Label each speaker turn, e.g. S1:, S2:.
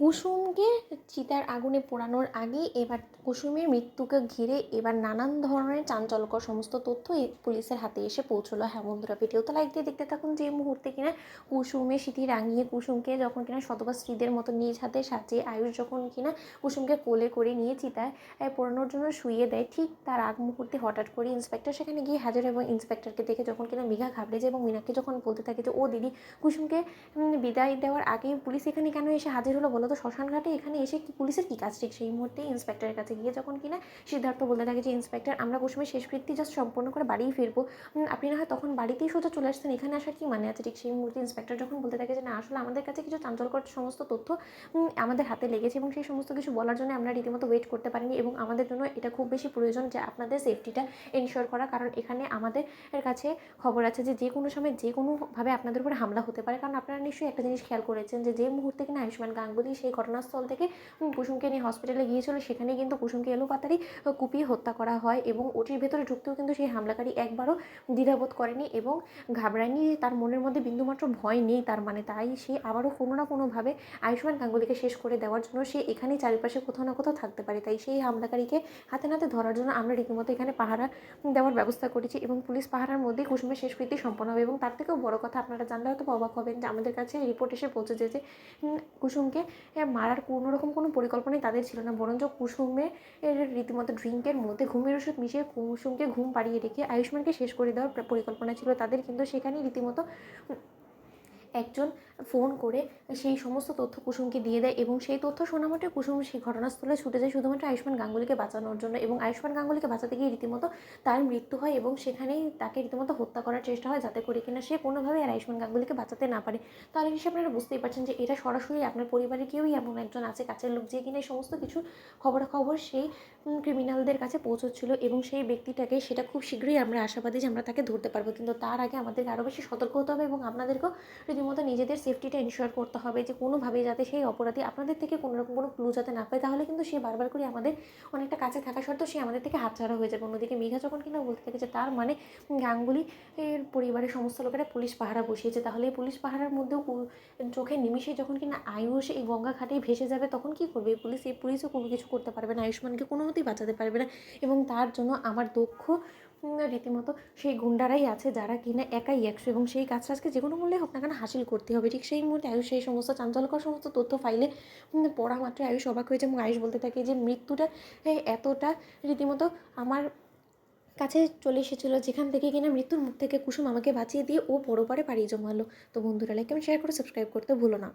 S1: কুসুমকে চিতার আগুনে পোড়ানোর আগে এবার কুসুমের মৃত্যুকে ঘিরে এবার নানান ধরনের চাঞ্চল্যকর সমস্ত তথ্য পুলিশের হাতে এসে পৌঁছলো। হ্যাঁ বন্ধুরা, ভিডিওতে লাইক দিয়ে দেখতে থাকুন। যে মুহূর্তে কিনা কুসুমের স্মৃতি রাঙিয়ে কুসুমকে যখন কিনা শতবা স্ত্রীদের মতো নিজ হাতে সাজিয়ে আয়ুষ যখন কিনা কুসুমকে কোলে করে নিয়ে চিতায় পোড়ানোর জন্য শুইয়ে দেয়, ঠিক তার আগ মুহূর্তে হঠাৎ করে ইন্সপেক্টর সেখানে গিয়ে হাজির। এবং ইন্সপেক্টরকে দেখে যখন কিনা মেঘা ঘাবড়ে যায় এবং মীনাকে যখন বলতে থাকে যে ও দিদি, কুসুমকে বিদায় দেওয়ার আগেই পুলিশ এখানে কেন এসে হাজির হলো বলো তো, শ্মশান ঘাটে এখানে এসে কি পুলিশের কী কাজ? ঠিক সেই মুহূর্তে ইন্সপেক্টরের কাছে গিয়ে যখন কিনা সিদ্ধার্থ বলতে থাকে যে ইন্সপেক্টর, আমরা কুসুমের শেষকৃত্য জাস্ট সম্পন্ন করে বাড়িই ফিরবো, আপনি না হয় তখন বাড়িতেই সোজা চলে আসছেন, এখানে আসার কি মানে আছে? ঠিক সেই মুহূর্তে ইন্সপেক্টর যখন বলতে থাকে যে না, আসলে আমাদের কাছে কিছু চাঞ্চল্যকর সমস্ত তথ্য আমাদের হাতে লেগেছে এবং সেই সমস্ত কিছু বলার জন্য আমরা রীতিমতো ওয়েট করতে পারিনি এবং আমাদের জন্য এটা খুব বেশি প্রয়োজন যে আপনাদের সেফটিটা এনশিওর করা, কারণ এখানে আমাদের কাছে খবর আছে যে কোনো সময় যে কোনোভাবে আপনাদের উপরে হামলা হতে পারে। কারণ আপনারা নিশ্চয়ই একটা জিনিস খেয়াল করেছেন যে মুহূর্তে কিনা আয়ুষ্মান গাঙ্গুলি সেই ঘটনাস্থল থেকে কুসুমকে নিয়ে হসপিটালে গিয়েছিল, সেখানে কিন্তু কুসুমকে এলোপাতাড়ি কুপিয়ে হত্যা করা হয় এবং ওটির ভেতরে ঢুকতেও কিন্তু সেই হামলাকারী একবারও দ্বিধাবোধ করেনি এবং ঘাবড়ায়নি। তার মনের মধ্যে বিন্দুমাত্র ভয় নেই তার মানে, তাই সে আবারও কোনো না কোনোভাবে আয়ুষ্মান গাঙ্গুলিকে শেষ করে দেওয়ার জন্য সে এখানেই চারিপাশে কোথাও না কোথাও থাকতে পারে। তাই সেই হামলাকারীকে হাতে নাতে ধরার জন্য আমরা রীতিমতো এখানে পাহারা দেওয়ার ব্যবস্থা করেছি এবং পুলিশ পাহারার মধ্যেই কুসুমের শেষকৃত্য সম্পন্ন হবে। এবং তার থেকেও বড় কথা, আপনারা জানলে হয়তো অবাক হবেন যে আমাদের কাছে রিপোর্ট এসে পৌঁছেছে যে কুসুমকে মারার কোনোরকম কোনো পরিকল্পনাই তাদের ছিল না, বরঞ্চ কুসুমের রীতিমতো ড্রিঙ্কের মধ্যে ঘুমের ওষুধ মিশিয়ে কুসুমকে ঘুম পাড়িয়ে রেখে আয়ুষ্মানকে শেষ করে দেওয়ার পরিকল্পনা ছিল তাদের। কিন্তু সেখানেই রীতিমতো একজন ফোন করে সেই সমস্ত তথ্য কুসুমকে দিয়ে দেয় এবং সেই তথ্য শোনা মাত্রই কুসুম সেই ঘটনাস্থলে ছুটে যায় শুধুমাত্র আয়ুষ্মান গাঙ্গুলিকে বাঁচানোর জন্য এবং আয়ুষ্মান গাঙ্গুলিকে বাঁচাতে গিয়ে রীতিমতো তার মৃত্যু হয় এবং সেখানেই তাকে রীতিমতো হত্যা করার চেষ্টা হয় যাতে করে কিনা সে কোনোভাবেই আর আয়ুষ্মান গাঙ্গুলিকে বাঁচাতে না পারে। তাহলে নিশ্চয়ই আপনারা বুঝতেই পারছেন যে এটা সরাসরি আপনার পরিবারের কেউই এমন একজন আছে কাছের লোক যে কিনা এই সমস্ত কিছু খবরাখবর সেই ক্রিমিনালদের কাছে পৌঁছচ্ছিল এবং সেই ব্যক্তিটাকে সেটা খুব শীঘ্রই আমরা আশাবাদী যে আমরা তাকে ধরতে পারবো। কিন্তু তার আগে আমাদেরকে আরও বেশি সতর্ক হতে হবে এবং আপনাদেরকেও রীতিমতো নিজেদের সেফটিটা এনশিওর করতে হবে যে কোনোভাবেই যাতে সেই অপরাধী আপনাদের থেকে কোনোরকম কোনো ক্লু যাতে না পায়, তাহলে কিন্তু সে বারবার করে আমাদের অনেকটা কাছে থাকা সত্ত্বেও সে আমাদের থেকে হাতছাড়া হয়ে যাবে। অন্যদিকে মেঘা যখন কিনা বলতে থাকে যে তার মানে গাঙ্গুলি এর পরিবারের সমস্ত লোকেরা পুলিশ পাহারা বসিয়েছে, তাহলে এই পুলিশ পাহারার মধ্যেও চোখের নিমিষে যখন কিনা আয়ুষ এই গঙ্গা ঘাটেই ভেসে যাবে তখন কী করবে এই পুলিশও কোনো কিছু করতে পারবে না, আয়ুষ্মানকে কোনো মতেই বাঁচাতে পারবে না। এবং তার জন্য আমার দক্ষ রীতিমতো সেই গুন্ডারাই আছে যারা কিনা একাই একশো এবং সেই কাজটা আজকে যে কোনো মূল্যে হোক না কেন হাসিল করতে হবে। ঠিক সেই মুহূর্তে আয়ুষ সেই সমস্ত চাঞ্চল্যকর সমস্ত তথ্য ফাইলে পড়া মাত্র আয়ুষ অবাক হয়েছে এবং আয়ুষ বলতে থাকে যে মৃত্যুটা এতটা রীতিমতো আমার কাছে চলে এসেছিলো যেখান থেকে কিনা মৃত্যুর মুখ থেকে কুসুম আমাকে বাঁচিয়ে দিয়ে ও পরপারে পাড়ি জমালো। তো বন্ধুরা, লাইক কমেন্ট শেয়ার করে সাবস্ক্রাইব করতে ভুলো না।